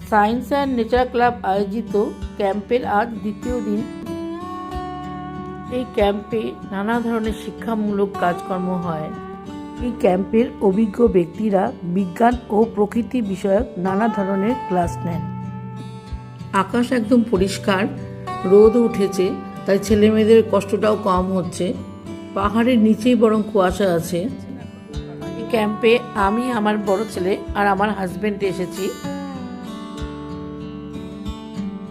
Science and nature club আয়োজিত ক্যাম্পের আজ দ্বিতীয় দিন। এই ক্যাম্পে নানা ধরনের শিক্ষামূলক কাজকর্ম হয়। এই ক্যাম্পের অভিজ্ঞ ব্যক্তিরা বিজ্ঞান ও প্রকৃতি বিষয়ক নানা ধরনের ক্লাস নেন। আকাশ একদম পরিষ্কার, রোদ উঠেছে, তাই ছেলে মেয়েদের কষ্টটাও কম হচ্ছে। পাহাড়ের নিচেই বরং কুয়াশা আছে। এই ক্যাম্পে আমি, আমার বড় ছেলে আর আমার হাজবেন্ড এসেছি।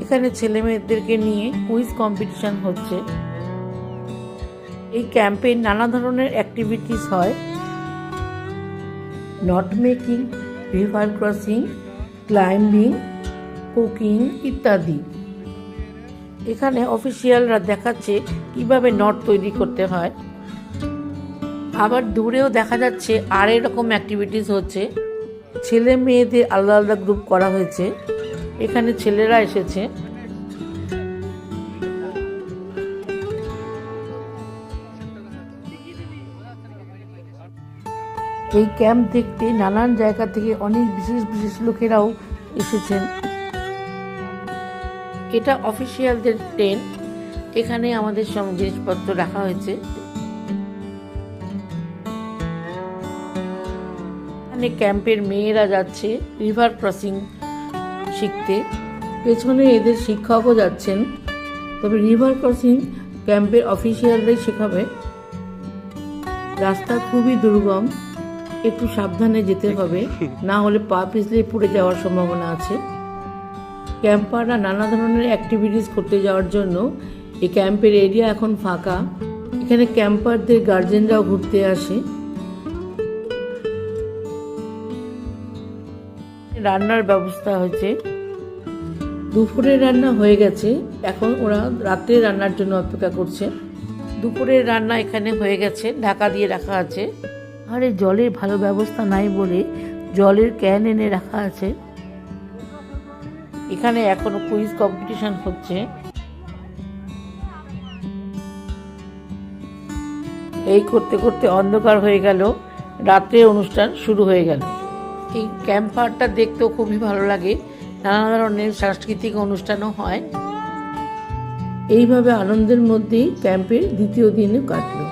এখানে ছেলে মেয়েদেরকে নিয়ে কুইজ কম্পিটিশন হচ্ছে। এই ক্যাম্পে নানা ধরনের অ্যাক্টিভিটিস হয়, not making, river crossing, climbing, cooking ইত্যাদি। এখানে অফিসিয়ালরা দেখাচ্ছে কিভাবে নট তৈরি করতে হয়। আবার দূরেও দেখা যাচ্ছে আর এরকম অ্যাক্টিভিটিস হচ্ছে। ছেলে মেয়েদের আলাদা আলাদা গ্রুপ করা হয়েছে। এখানে ছেলেরা এসেছে। এই ক্যাম্প দেখতে নানান জায়গা থেকে অনেক বিশেষ বিশেষ লোকেরাও এসেছেন। এটা অফিসিয়ালদের টেন্ট। এখানে আমাদের সব জিনিসপত্র রাখা হয়েছে। এখানে ক্যাম্পের মেয়েরা যাচ্ছে রিভার ক্রসিং শিখতে। পেছনে এদের শিক্ষকও যাচ্ছেন। তবে রিভার ক্রসিং ক্যাম্পের অফিসিয়ালরাই শেখাবে। রাস্তা খুবই দুর্গম, একটু সাবধানে যেতে হবে, না হলে পা পিছলে পড়ে যাওয়ার সম্ভাবনা আছে। ক্যাম্পাররা নানা ধরনের অ্যাক্টিভিটিস করতে যাওয়ার জন্য এই ক্যাম্পের এরিয়া এখন ফাঁকা। এখানে ক্যাম্পারদের গার্জেনরাও ঘুরতে আসে। রান্নার ব্যবস্থা হয়েছে। দুপুরের রান্না হয়ে গেছে, এখন ওরা রাত্রে রান্নার জন্য অপেক্ষা করছে। দুপুরের রান্না এখানে হয়ে গেছে, ঢাকা দিয়ে রাখা আছে। আর জলের ভালো ব্যবস্থা নাই বলে জলের ক্যান এনে রাখা আছে। এখানে এখনো কুইজ কম্পিটিশন হচ্ছে। এই করতে করতে অন্ধকার হয়ে গেল, রাত্রে অনুষ্ঠান শুরু হয়ে গেল। এই ক্যাম্পারটা দেখতেও খুবই ভালো লাগে। নানা ধরনের সাংস্কৃতিক অনুষ্ঠানও হয়। এইভাবে আনন্দের মধ্যেই ক্যাম্পের দ্বিতীয় দিনও কাটল।